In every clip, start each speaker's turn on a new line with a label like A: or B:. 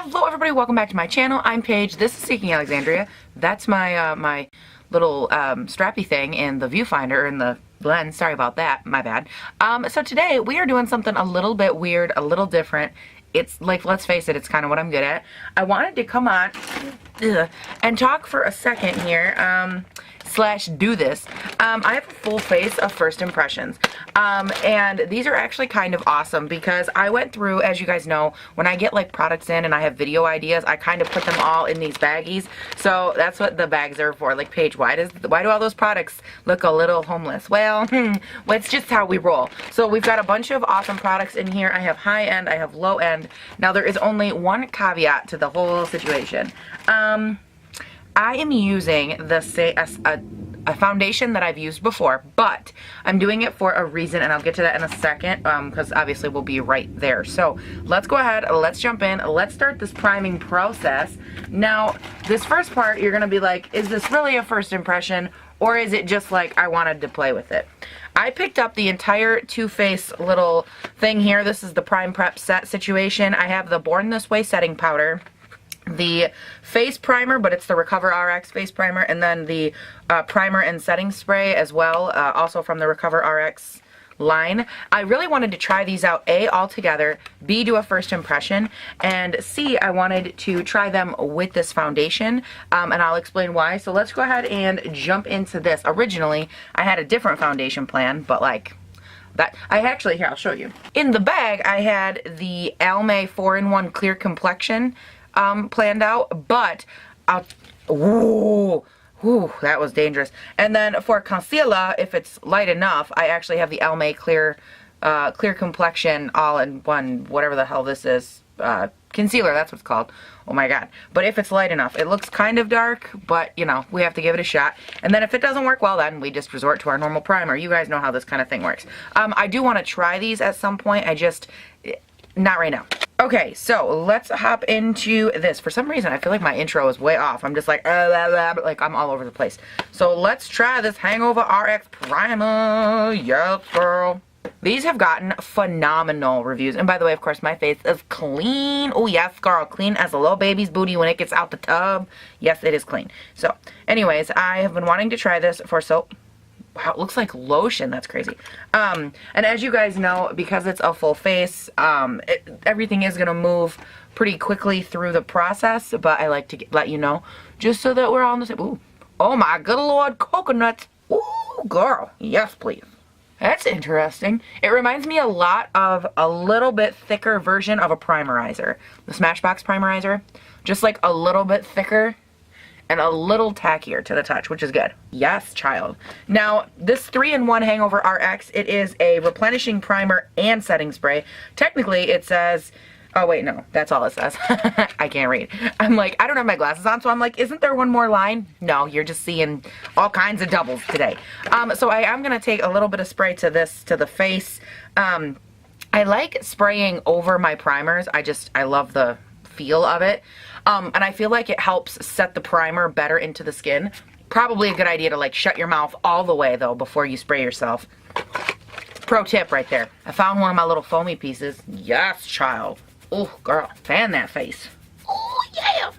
A: Hello everybody, welcome back to my channel. I'm Paige, this is Seeking Alexandria. That's my my little strappy thing in the viewfinder, in the lens. Sorry about that, my bad. So today we are doing something a little bit weird, a little different. It's like, let's face it, it's kind of what I'm good at. I wanted to come on and talk for a second here, slash do this. I have a full face of first impressions. And these are actually kind of awesome because I went through, as you guys know, when I get like products in and I have video ideas, I kind of put them all in these baggies. So that's what the bags are for. Like, Paige, why do all those products look a little homeless? Well, it's just how we roll. So we've got a bunch of awesome products in here. I have high end, I have low end. Now there is only one caveat to the whole situation. I am using a foundation that I've used before, but I'm doing it for a reason, and I'll get to that in a second, because obviously we'll be right there. So let's go ahead, let's jump in, let's start this priming process. Now, this first part, you're gonna be like, is this really a first impression, or is it just like I wanted to play with it? I picked up the entire Too Faced little thing here. This is the Prime Prep set situation. I have the Born This Way setting powder, the face primer, but it's the Recover RX face primer, and then the primer and setting spray as well, also from the Recover RX line. I really wanted to try these out, A, all together, B, do a first impression, and C, I wanted to try them with this foundation, and I'll explain why. So let's go ahead and jump into this. Originally, I had a different foundation plan, but like, that I actually, here, I'll show you. In the bag, I had the Almay 4-in-1 Clear Complexion planned out, but ooh, that was dangerous. And then for concealer, if it's light enough, I actually have the Almay Clear Complexion all-in-one, whatever the hell this is, concealer, that's what it's called. Oh my god. But if it's light enough, it looks kind of dark, but you know, we have to give it a shot. And then if it doesn't work well, then we just resort to our normal primer. You guys know how this kind of thing works. I do want to try these at some point, not right now. Okay, so let's hop into this. For some reason, I feel like my intro is way off. I'm just like, like I'm all over the place. So let's try this Hangover RX Primer. Yes, girl. These have gotten phenomenal reviews. And by the way, of course, my face is clean. Oh, yes, girl. Clean as a little baby's booty when it gets out the tub. Yes, it is clean. So, anyways, I have been wanting to try this for wow, it looks like lotion. That's crazy. And as you guys know, because it's a full face, everything is going to move pretty quickly through the process, but I like to let you know, just so that we're all on the same. Ooh. Oh my good lord, coconuts. Ooh, girl. Yes, please. That's interesting. It reminds me a lot of a little bit thicker version of a primerizer. The Smashbox primerizer. Just like a little bit thicker and a little tackier to the touch, which is good. Yes, child. Now, this 3-in-1 Hangover RX, it is a replenishing primer and setting spray. Technically, it says, oh wait, no, that's all it says. I can't read. I'm like, I don't have my glasses on, so I'm like, isn't there one more line? No, you're just seeing all kinds of doubles today. So I am gonna take a little bit of spray to the face. I like spraying over my primers. I love the feel of it. And I feel like it helps set the primer better into the skin. Probably a good idea to like shut your mouth all the way though before you spray yourself. Pro tip right there. I found one of my little foamy pieces. Yes, child. Oh, girl. Fan that face. Oh, yeah.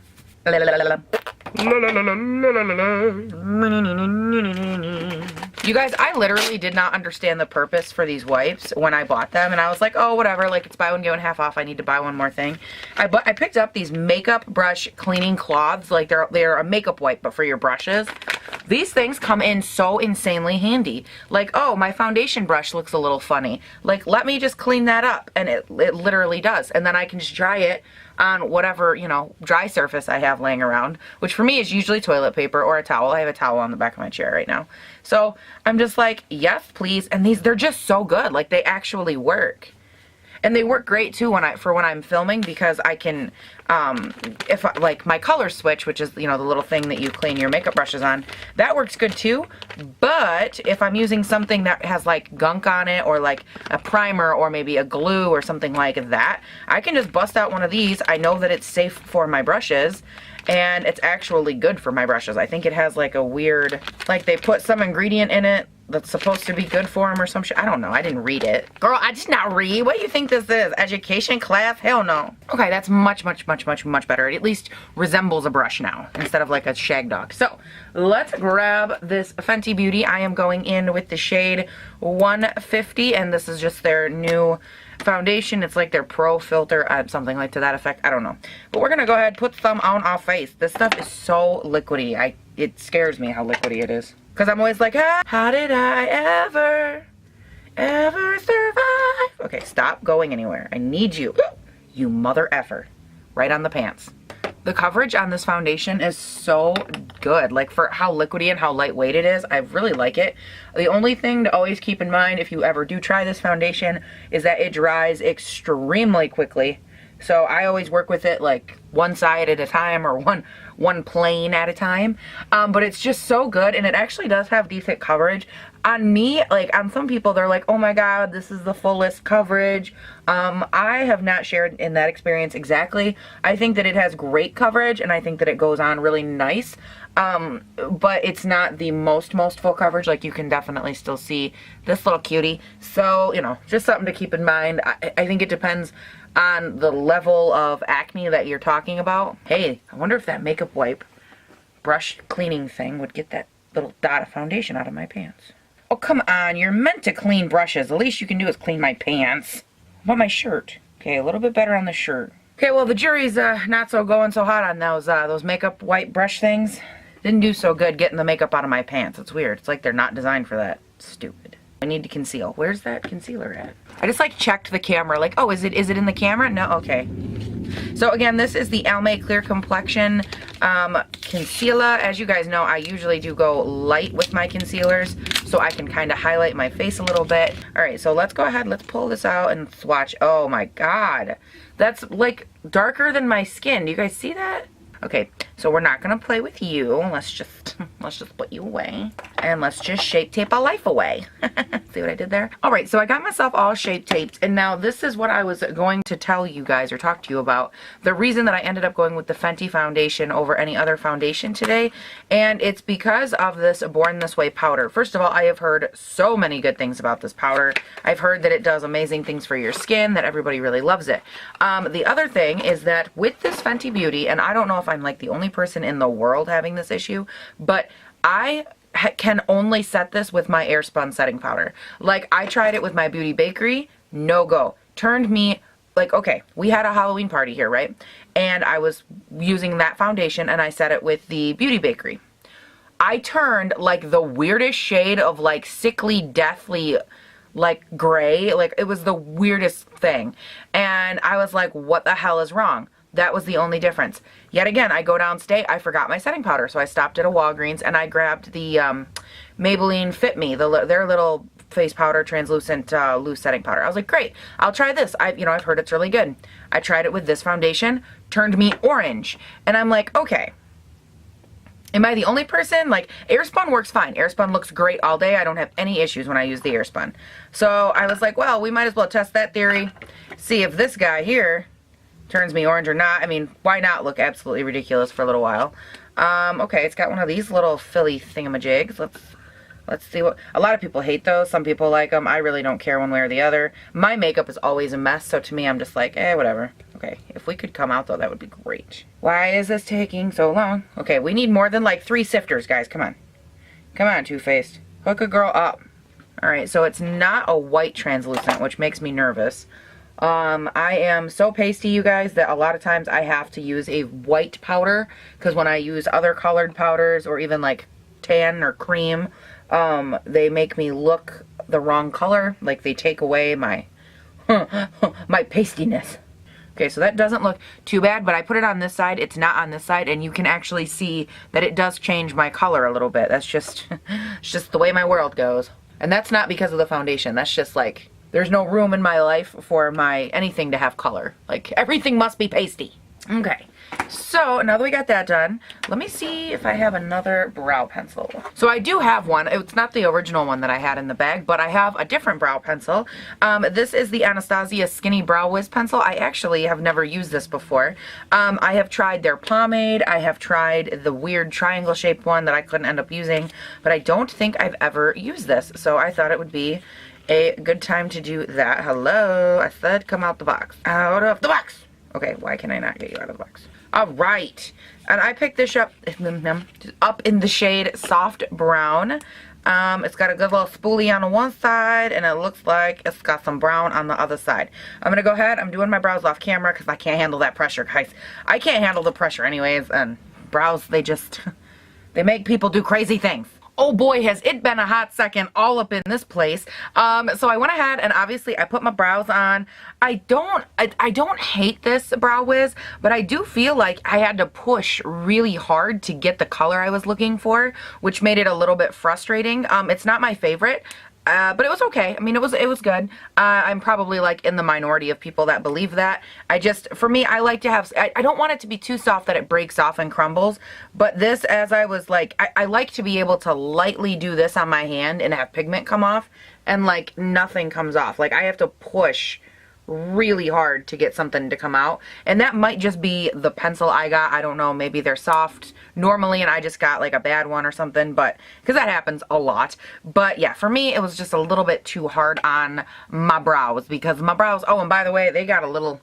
A: You guys, I literally did not understand the purpose for these wipes when I bought them, and I was like, oh, whatever, like it's buy one, get one half off, I need to buy one more thing. I picked up these makeup brush cleaning cloths, like they're a makeup wipe, but for your brushes. These things come in so insanely handy. Like, oh, my foundation brush looks a little funny. Like, let me just clean that up, and it literally does. And then I can just dry it on whatever, you know, dry surface I have laying around, which for me is usually toilet paper or a towel. I have a towel on the back of my chair right now. So I'm just like, yes, please. And they're just so good. Like, they actually work. And they work great too when I'm filming, because I can, like my color switch, which is, you know, the little thing that you clean your makeup brushes on, that works good too. But if I'm using something that has like gunk on it, or like a primer, or maybe a glue or something like that, I can just bust out one of these. I know that it's safe for my brushes, and it's actually good for my brushes. I think it has like a weird, like they put some ingredient in it that's supposed to be good for them or some shit. I don't know. I didn't read it. Girl, I did not read. What do you think this is? Education class? Hell no. Okay, that's much better. It at least resembles a brush now instead of like a shag dog. So let's grab this Fenty Beauty. I am going in with the shade 150, and this is just their new foundation. It's like their pro filter, something like to that effect. I don't know. But we're gonna go ahead and put some on our face. This stuff is so liquidy. It scares me how liquidy it is. Because I'm always like, how did I ever survive? Okay, stop going anywhere. I need you. You mother effer. Right on the pants. The coverage on this foundation is so good. Like for how liquidy and how lightweight it is, I really like it. The only thing to always keep in mind if you ever do try this foundation is that it dries extremely quickly. So I always work with it like one side at a time or one plane at a time. But it's just so good, and it actually does have decent coverage. On me, like on some people, they're like, oh my god, this is the fullest coverage. I have not shared in that experience exactly. I think that it has great coverage, and I think that it goes on really nice. But it's not the most full coverage. Like you can definitely still see this little cutie. So, you know, just something to keep in mind. I think it depends on the level of acne that you're talking about. Hey, I wonder if that makeup wipe brush cleaning thing would get that little dot of foundation out of my pants. Oh, come on. You're meant to clean brushes. The least you can do is clean my pants. What about my shirt? Okay, a little bit better on the shirt. Okay, well, the jury's not so going so hot on those makeup wipe brush things. Didn't do so good getting the makeup out of my pants. It's weird. It's like they're not designed for that. Stupid. I need to conceal. Where's that concealer at? I just like checked the camera. Like, oh, is it in the camera? No, okay. So again, this is the Almay Clear Complexion concealer. As you guys know, I usually do go light with my concealers so I can kind of highlight my face a little bit. All right, so let's go ahead. Let's pull this out and swatch. Oh my god. That's like darker than my skin. Do you guys see that? Okay, so we're not gonna play with you. Let's just put you away. And let's just shape tape our life away. See what I did there? All right, so I got myself all shape taped, and now this is what I was going to tell you guys or talk to you about. The reason that I ended up going with the Fenty foundation over any other foundation today, and it's because of this Born This Way powder. First of all, I have heard so many good things about this powder. I've heard that it does amazing things for your skin, that everybody really loves it. The other thing is that with this Fenty Beauty, and I don't know if I'm like the only person in the world having this issue, but I can only set this with my Airspun setting powder. Like, I tried it with my Beauty Bakery, no go. Turned me, like, okay, we had a Halloween party here, right? And I was using that foundation, and I set it with the Beauty Bakery. I turned, like, the weirdest shade of, like, sickly, deathly, like, gray. Like, it was the weirdest thing. And I was like, what the hell is wrong? That was the only difference. Yet again, I go downstate, I forgot my setting powder, so I stopped at a Walgreens and I grabbed the Maybelline Fit Me, their little face powder, translucent loose setting powder. I was like, great, I'll try this. I've heard it's really good. I tried it with this foundation, turned me orange, and I'm like, okay. Am I the only person? Like, Airspun works fine. Airspun looks great all day. I don't have any issues when I use the Airspun. So I was like, well, we might as well test that theory, see if this guy here turns me orange or not. I mean, why not look absolutely ridiculous for a little while? Okay, it's got one of these little Philly thingamajigs. Let's see what... A lot of people hate those. Some people like them. I really don't care one way or the other. My makeup is always a mess, so to me, I'm just like, whatever. Okay, if we could come out, though, that would be great. Why is this taking so long? Okay, we need more than, like, 3 sifters, guys. Come on. Come on, Too Faced. Hook a girl up. Alright, so it's not a white translucent, which makes me nervous. I am so pasty, you guys, that a lot of times I have to use a white powder, because when I use other colored powders or even like tan or cream, they make me look the wrong color. Like they take away my my pastiness. Okay, so that doesn't look too bad, but I put it on this side. It's not on this side, and you can actually see that it does change my color a little bit. That's just it's just the way my world goes. And that's not because of the foundation. That's just like, there's no room in my life for anything to have color. Like, everything must be pasty. Okay, so now that we got that done, let me see if I have another brow pencil. So I do have one. It's not the original one that I had in the bag, but I have a different brow pencil. This is the Anastasia Skinny Brow Wiz pencil. I actually have never used this before. I have tried their pomade. I have tried the weird triangle shaped one that I couldn't end up using, but I don't think I've ever used this. So I thought it would be a good time to do that. Hello, I said come out the box. Out of the box. Okay, why can I not get you out of the box? All right, and I picked this up in the shade Soft Brown. It's got a good little spoolie on one side, and it looks like it's got some brown on the other side. I'm gonna go ahead, I'm doing my brows off camera because I can't handle that pressure, guys. I can't handle the pressure anyways, and brows, they just, they make people do crazy things. Oh boy, has it been a hot second all up in this place. So I went ahead and obviously I put my brows on. I don't hate this Brow Wiz, but I do feel like I had to push really hard to get the color I was looking for, which made it a little bit frustrating. It's not my favorite. But it was okay. I mean, it was good. I'm probably like in the minority of people that believe that. For me, I like to have, I don't want it to be too soft that it breaks off and crumbles. But this, as I was like, I like to be able to lightly do this on my hand and have pigment come off and like nothing comes off. Like I have to push really hard to get something to come out, and that might just be the pencil I got. I don't know, maybe they're soft normally and I just got like a bad one or something, but because that happens a lot. But yeah, for me it was just a little bit too hard on my brows, because my brows, oh, and by the way, they got a little,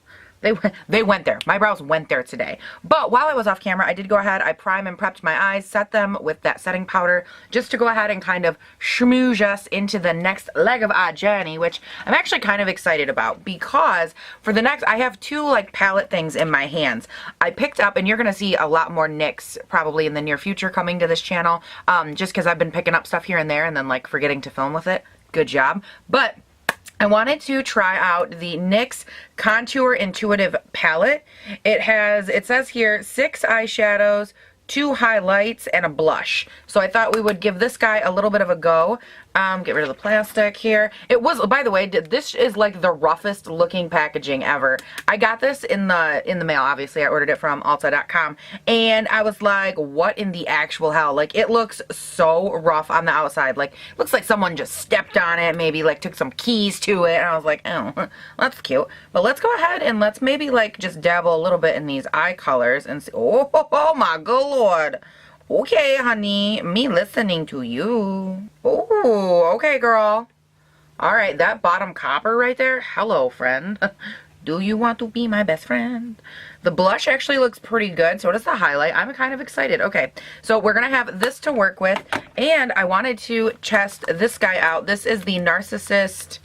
A: they went there. My brows went there today. But while I was off camera, I did go ahead, I prime and prepped my eyes, set them with that setting powder, just to go ahead and kind of schmooze us into the next leg of our journey, which I'm actually kind of excited about, because for the next, I have two like palette things in my hands. I picked up, and you're going to see a lot more NYX probably in the near future coming to this channel, just because I've been picking up stuff here and there and then like forgetting to film with it. Good job. But I wanted to try out the NYX Contour Intuitive Palette. It says here 6 eyeshadows, 2 highlights, and a blush. So I thought we would give this guy a little bit of a go. Get rid of the plastic here. It was, by the way, this is like the roughest looking packaging ever. I got this in the mail, obviously. I ordered it from Ulta.com, and I was like, what in the actual hell? Like, it looks so rough on the outside. Like, it looks like someone just stepped on it, maybe like took some keys to it, and I was like, oh, that's cute. But let's go ahead and let's maybe like just dabble a little bit in these eye colors and see. Oh my good lord. Okay, honey, me listening to you. Oh, okay, girl. All right, that bottom copper right there. Hello, friend. Do you want to be my best friend? The blush actually looks pretty good. So does the highlight. I'm kind of excited. Okay, so we're going to have this to work with. And I wanted to test this guy out. This is the Narcissist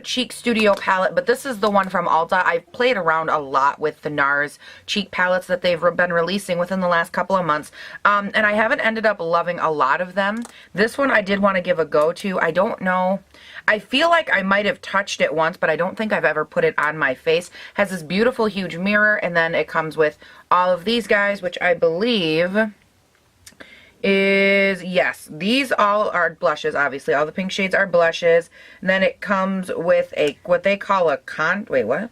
A: Cheek Studio palette, but this is the one from Ulta. I've played around a lot with the Nars cheek palettes that they've been releasing within the last couple of months, and I haven't ended up loving a lot of them. This one I did want to give a go to. I don't know, I feel like I might have touched it once, but I don't think I've ever put it on my face. It has this beautiful huge mirror, and then it comes with all of these guys, which I believe is, yes, these all are blushes. Obviously all the pink shades are blushes, and then it comes with a what they call a contour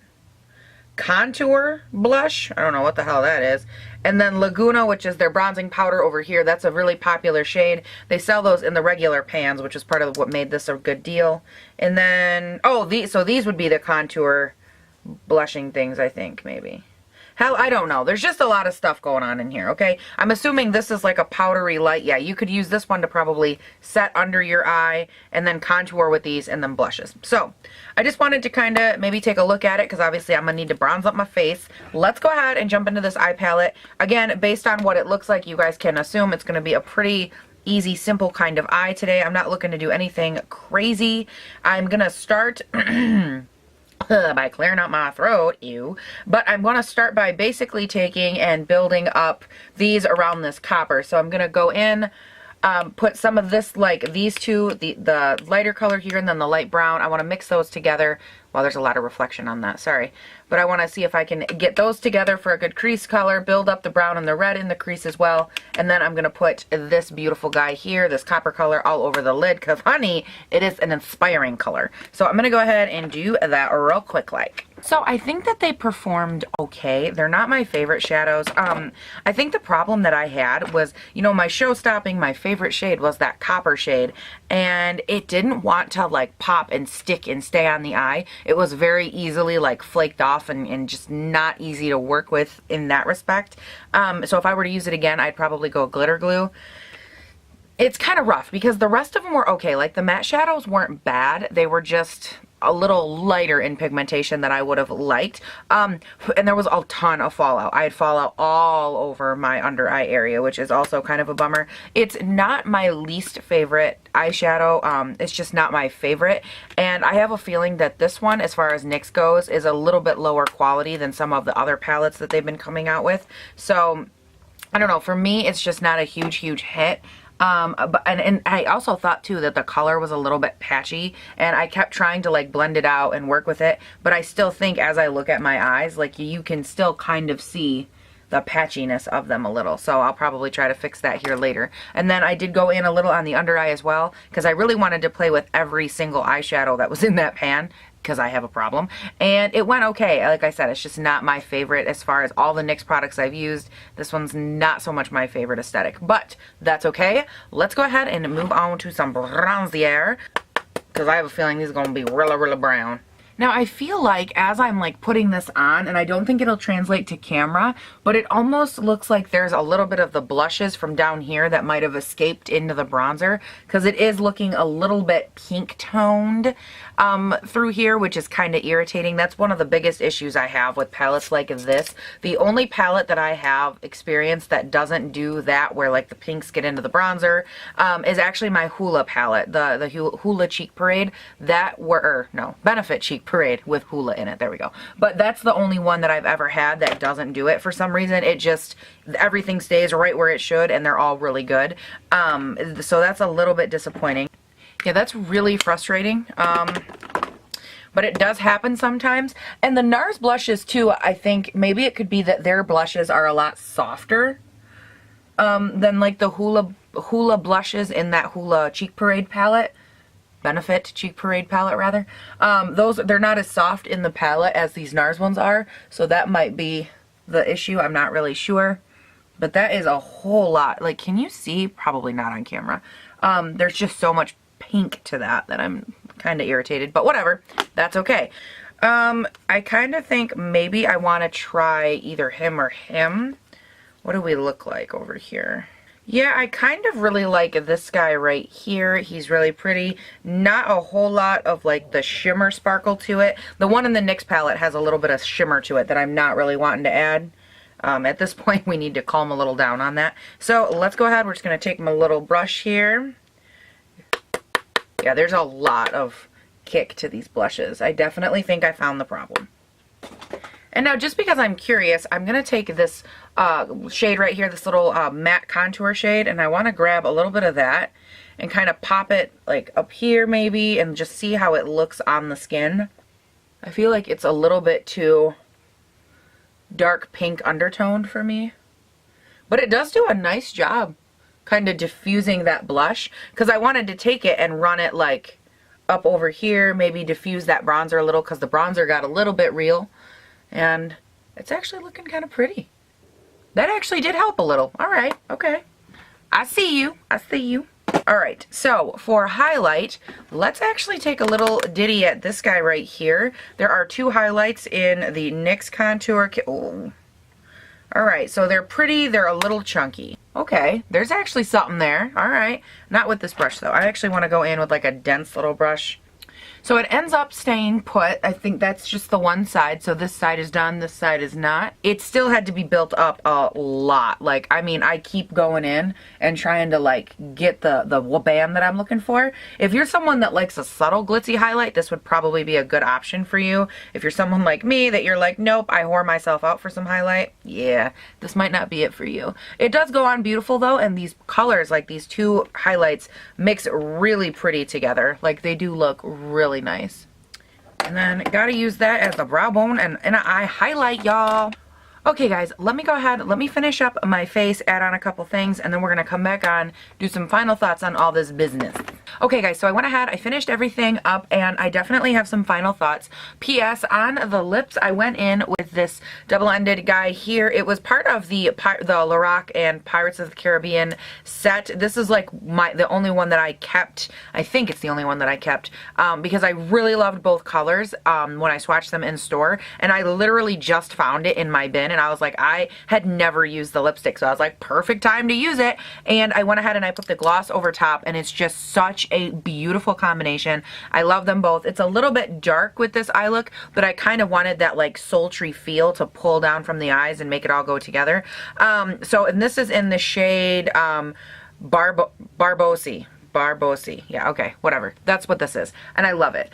A: blush. I don't know what the hell that is. And then Laguna, which is their bronzing powder over here. That's a really popular shade. They sell those in the regular pans, which is part of what made this a good deal. And then, oh, these would be the contour blushing things, I think, maybe. Hell, I don't know. There's just a lot of stuff going on in here, okay? I'm assuming this is like a powdery light. Yeah, you could use this one to probably set under your eye and then contour with these and then blushes. So, I just wanted to kind of maybe take a look at it because obviously I'm going to need to bronze up my face. Let's go ahead and jump into this eye palette. Again, based on what it looks like, you guys can assume it's going to be a pretty easy, simple kind of eye today. I'm not looking to do anything crazy. I'm going to start by clearing out my throat, but I'm going to start by basically taking and building up these around this copper. So I'm going to go in, put some of this, like these two, the lighter color here and then the light brown. I want to mix those together Well, there's a lot of reflection on that, sorry. But I want to see if I can get those together for a good crease color, build up the brown and the red in the crease as well. And then I'm going to put this beautiful guy here, this copper color, all over the lid because, honey, it is an inspiring color. So I'm going to go ahead and do that real quick like. So I think that they performed okay. They're not my favorite shadows. I think the problem that I had was, you know, my show stopping, my favorite shade was that copper shade, and it didn't want to like pop and stick and stay on the eye. It was very easily like flaked off and just not easy to work with in that respect. So if I were to use it again, I'd probably go glitter glue. It's kind of rough because the rest of them were okay. Like the matte shadows weren't bad. They were just a little lighter in pigmentation than I would have liked. And there was a ton of fallout. I had fallout all over my under eye area, which is also kind of a bummer. It's not my least favorite eyeshadow. It's just not my favorite. And I have a feeling that this one, as far as NYX goes, is a little bit lower quality than some of the other palettes that they've been coming out with. So, I don't know. For me, it's just not a huge hit. But I also thought too that the color was a little bit patchy, and I kept trying to like blend it out and work with it, but I still think as I look at my eyes, like you can still kind of see the patchiness of them a little. So I'll probably try to fix that here later. And then I did go in a little on the under eye as well, because I really wanted to play with every single eyeshadow that was in that pan, because I have a problem, and it went okay. Like I said, it's just not my favorite as far as all the NYX products I've used. This one's not so much my favorite aesthetic, but that's okay. Let's go ahead and move on to some bronzier, because I have a feeling these are going to be really brown. Now I feel like as I'm like putting this on, and I don't think it'll translate to camera, but it almost looks like there's a little bit of the blushes from down here that might have escaped into the bronzer, because it is looking a little bit pink toned through here, which is kind of irritating. That's one of the biggest issues I have with palettes like this. The only palette that I have experienced that doesn't do that, where like the pinks get into the bronzer, is actually my Hoola palette, the Hoola Cheek Parade. Benefit Cheek Parade with Hoola in it. There we go. But that's the only one that I've ever had that doesn't do it. For some reason, it just, everything stays right where it should, and they're all really good. So that's a little bit disappointing. Yeah, that's really frustrating. But it does happen sometimes. And the Nars blushes too, I think maybe it could be that their blushes are a lot softer than like the Hoola blushes in that Hoola Cheek Parade palette. Benefit Cheek Parade palette rather. They're not as soft in the palette as these Nars ones are, so that might be the issue. I'm not really sure, but that is a whole lot. Like, can you see? Probably not on camera. There's just so much pink to that I'm kind of irritated, but whatever, that's okay. I kind of think maybe I want to try either him or him. What do we look like over here? Yeah, I kind of really like this guy right here. He's really pretty. Not a whole lot of like the shimmer sparkle to it. The one in the NYX palette has a little bit of shimmer to it that I'm not really wanting to add. At this point, we need to calm a little down on that. So let's go ahead. We're just going to take my little brush here. Yeah, there's a lot of kick to these blushes. I definitely think I found the problem. And now, just because I'm curious, I'm going to take this shade right here, this little matte contour shade, and I want to grab a little bit of that and kind of pop it like up here maybe, and just see how it looks on the skin. I feel like it's a little bit too dark pink undertoned for me, but it does do a nice job kind of diffusing that blush, because I wanted to take it and run it like up over here, maybe diffuse that bronzer a little, because the bronzer got a little bit real. And it's actually looking kind of pretty. That actually did help a little. All right, okay. I see you. I see you. All right, so for highlight, let's actually take a little ditty at this guy right here. There are two highlights in the NYX contour kit. Oh. All right, so they're pretty. They're a little chunky. Okay, there's actually something there. All right, not with this brush though. I actually want to go in with like a dense little brush. So it ends up staying put. I think that's just the one side. So this side is done, this side is not. It still had to be built up a lot. Like, I mean, I keep going in and trying to like get the band that I'm looking for. If you're someone that likes a subtle glitzy highlight, this would probably be a good option for you. If you're someone like me that you're like, nope, I whore myself out for some highlight, yeah, this might not be it for you. It does go on beautiful though, and these colors, like these two highlights, mix really pretty together. Like, they do look really nice. And then gotta use that as the brow bone and an eye highlight, y'all. Okay guys, let me go ahead, let me finish up my face, add on a couple things, and then we're gonna come back on, do some final thoughts on all this business. Okay guys, so I went ahead, I finished everything up, and I definitely have some final thoughts. P.S. on the lips, I went in with this double-ended guy here. It was part of the Lorac and Pirates of the Caribbean set. This is like the only one that I kept. I think it's the only one that I kept because I really loved both colors when I swatched them in store, and I literally just found it in my bin. And I was like, I had never used the lipstick, so I was like, perfect time to use it. And I went ahead and I put the gloss over top, and it's just such a beautiful combination. I love them both. It's a little bit dark with this eye look, but I kind of wanted that like sultry feel to pull down from the eyes and make it all go together. And this is in the shade Barbosi. Yeah, okay, whatever. That's what this is, and I love it.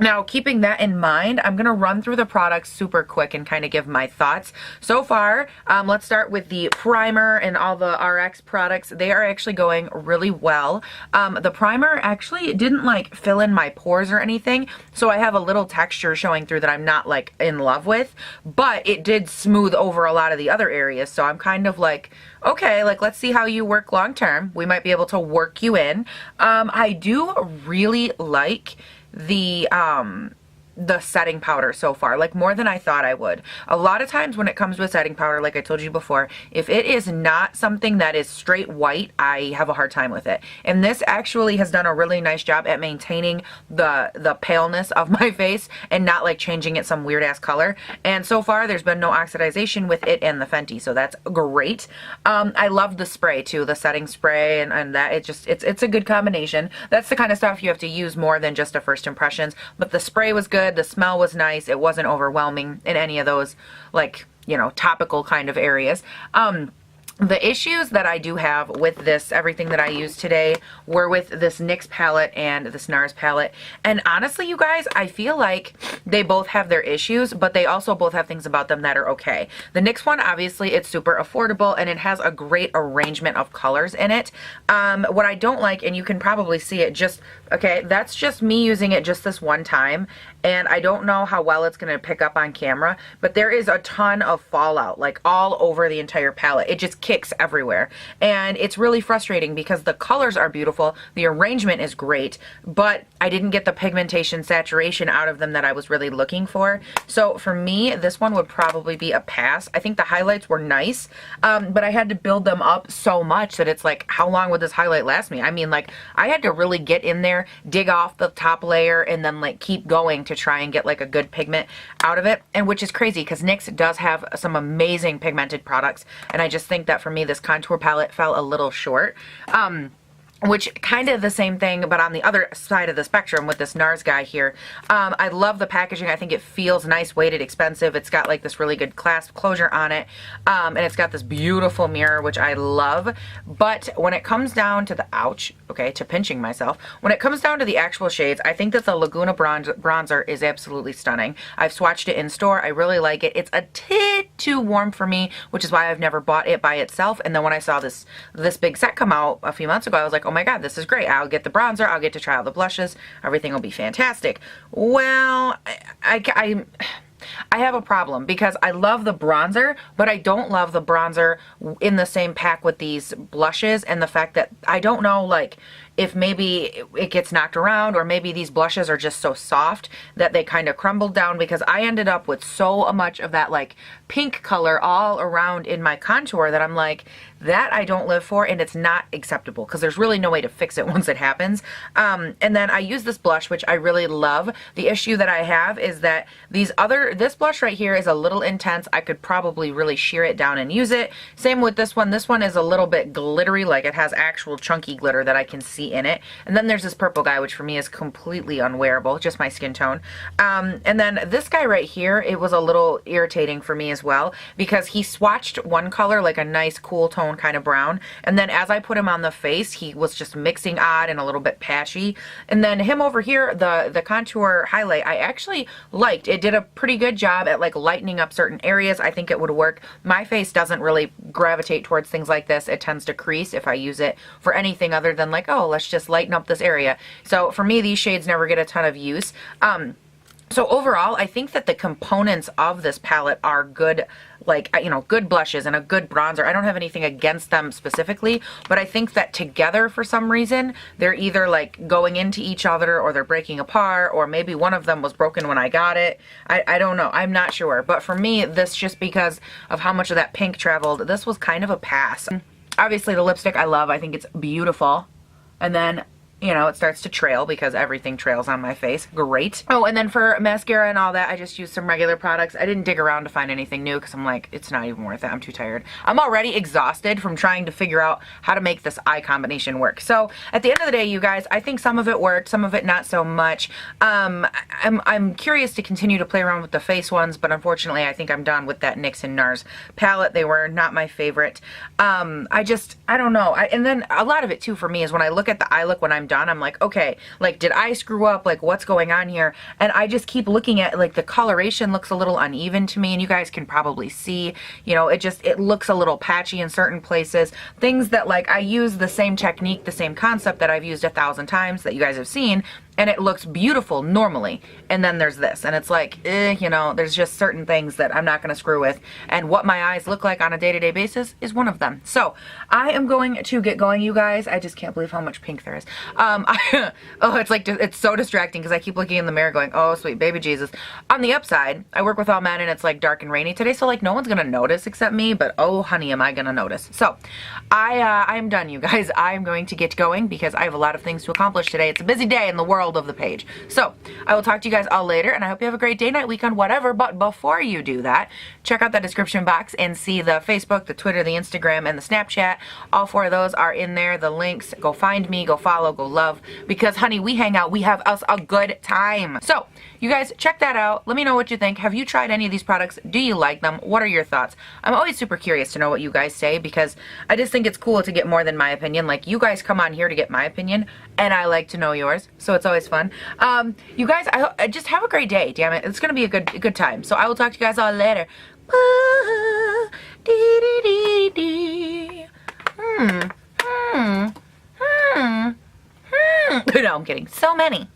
A: Now, keeping that in mind, I'm going to run through the products super quick and kind of give my thoughts. So far, let's start with the primer and all the RX products. They are actually going really well. The primer actually didn't like fill in my pores or anything, so I have a little texture showing through that I'm not like in love with, but it did smooth over a lot of the other areas, so I'm kind of like, okay, like let's see how you work long term. We might be able to work you in. I do really like the setting powder so far, like more than I thought I would. A lot of times when it comes with setting powder, like I told you before, if it is not something that is straight white, I have a hard time with it. And this actually has done a really nice job at maintaining the paleness of my face and not like changing it some weird ass color. And so far there's been no oxidization with it and the Fenty, so that's great. I love the spray too, the setting spray, and that it's a good combination. That's the kind of stuff you have to use more than just a first impressions, but the spray was good. The smell was nice. It wasn't overwhelming in any of those, like, you know, topical kind of areas. The issues that I do have with this, everything that I used today, were with this NYX palette and this Nars palette. And honestly, you guys, I feel like they both have their issues, but they also both have things about them that are okay. The NYX one, obviously, it's super affordable, and it has a great arrangement of colors in it. What I don't like, and you can probably see it just, okay, that's just me using it just this one time, and I don't know how well it's going to pick up on camera, but there is a ton of fallout, like all over the entire palette. It just kicks everywhere, and it's really frustrating because the colors are beautiful, the arrangement is great, but I didn't get the pigmentation saturation out of them that I was really looking for. So for me, this one would probably be a pass. I think the highlights were nice, but I had to build them up so much that it's like, how long would this highlight last me? I mean, like, I had to really get in there, dig off the top layer, and then like keep going to try and get like a good pigment out of it, and which is crazy because NYX does have some amazing pigmented products, and I just think that for me this contour palette fell a little short. Which kind of the same thing, but on the other side of the spectrum with this Nars guy here. I love the packaging. I think it feels nice, weighted, expensive. It's got like this really good clasp closure on it. And it's got this beautiful mirror, which I love. But when it comes down to the, ouch, okay, to pinching myself. When it comes down to the actual shades, I think that the Laguna bronzer is absolutely stunning. I've swatched it in store. I really like it. It's a tit too warm for me, which is why I've never bought it by itself. And then when I saw this big set come out a few months ago, I was like, oh my god, this is great. I'll get the bronzer, I'll get to try all the blushes, everything will be fantastic. Well, I have a problem because I love the bronzer, but I don't love the bronzer in the same pack with these blushes, and the fact that I don't know, like, if maybe it gets knocked around, or maybe these blushes are just so soft that they kind of crumbled down, because I ended up with so much of that like pink color all around in my contour that I'm like, that I don't live for, and it's not acceptable because there's really no way to fix it once it happens. And then I use this blush, which I really love. The issue that I have is that this blush right here is a little intense. I could probably really sheer it down and use it. Same with this one. This one is a little bit glittery, like it has actual chunky glitter that I can see in it. And then there's this purple guy, which for me is completely unwearable, just my skin tone. And then this guy right here, it was a little irritating for me as well, because he swatched one color, like a nice cool tone kind of brown, and then as I put him on the face, he was just mixing odd and a little bit patchy. And then him over here, the contour highlight, I actually liked. It did a pretty good job at like lightening up certain areas. I think it would work. My face doesn't really gravitate towards things like this. It tends to crease if I use it for anything other than like, oh, let's just lighten up this area. So for me, these shades never get a ton of use. So overall, I think that the components of this palette are good, like, you know, good blushes and a good bronzer. I don't have anything against them specifically, but I think that together for some reason, they're either like going into each other or they're breaking apart, or maybe one of them was broken when I got it. I don't know. I'm not sure. But for me, this, just because of how much of that pink traveled, this was kind of a pass. Obviously the lipstick I love. I think it's beautiful. And then, you know, it starts to trail because everything trails on my face. Great. Oh, and then for mascara and all that, I just used some regular products. I didn't dig around to find anything new because I'm like, it's not even worth it. I'm too tired. I'm already exhausted from trying to figure out how to make this eye combination work. So at the end of the day, you guys, I think some of it worked, some of it not so much. I'm curious to continue to play around with the face ones, but unfortunately, I think I'm done with that NYX and Nars palette. They were not my favorite. I don't know. And then a lot of it too for me is when I look at the eye look when I'm done, I'm like, okay, like, did I screw up? Like, what's going on here? And I just keep looking at, like, the coloration looks a little uneven to me, and you guys can probably see, you know, it looks a little patchy in certain places. Things that, like, I use the same technique, the same concept that I've used 1,000 times that you guys have seen, and it looks beautiful normally. And then there's this, and it's like, you know, there's just certain things that I'm not going to screw with. And what my eyes look like on a day-to-day basis is one of them. So I am going to get going, you guys. I just can't believe how much pink there is. Oh, it's like, it's so distracting because I keep looking in the mirror going, oh, sweet baby Jesus. On the upside, I work with all men and it's like dark and rainy today, so like no one's going to notice except me, but oh, honey, am I going to notice. So I'm done, you guys. I'm going to get going because I have a lot of things to accomplish today. It's a busy day in the world of the page. So I will talk to you guys all later, and I hope you have a great day, night, weekend, whatever. But before you do that, check out that description box and see the Facebook, the Twitter, the Instagram, and the Snapchat. All 4 of those are in there. The links. Go find me, go follow, go love, because honey, we hang out, we have us a good time. So you guys check that out. Let me know what you think. Have you tried any of these products? Do you like them? What are your thoughts? I'm always super curious to know what you guys say, because I just think it's cool to get more than my opinion. Like, you guys come on here to get my opinion, and I like to know yours, so it's always fun. You guys, I just have a great day. Damn it, it's gonna be a good time. So I will talk to you guys all later. No, I'm kidding. So many.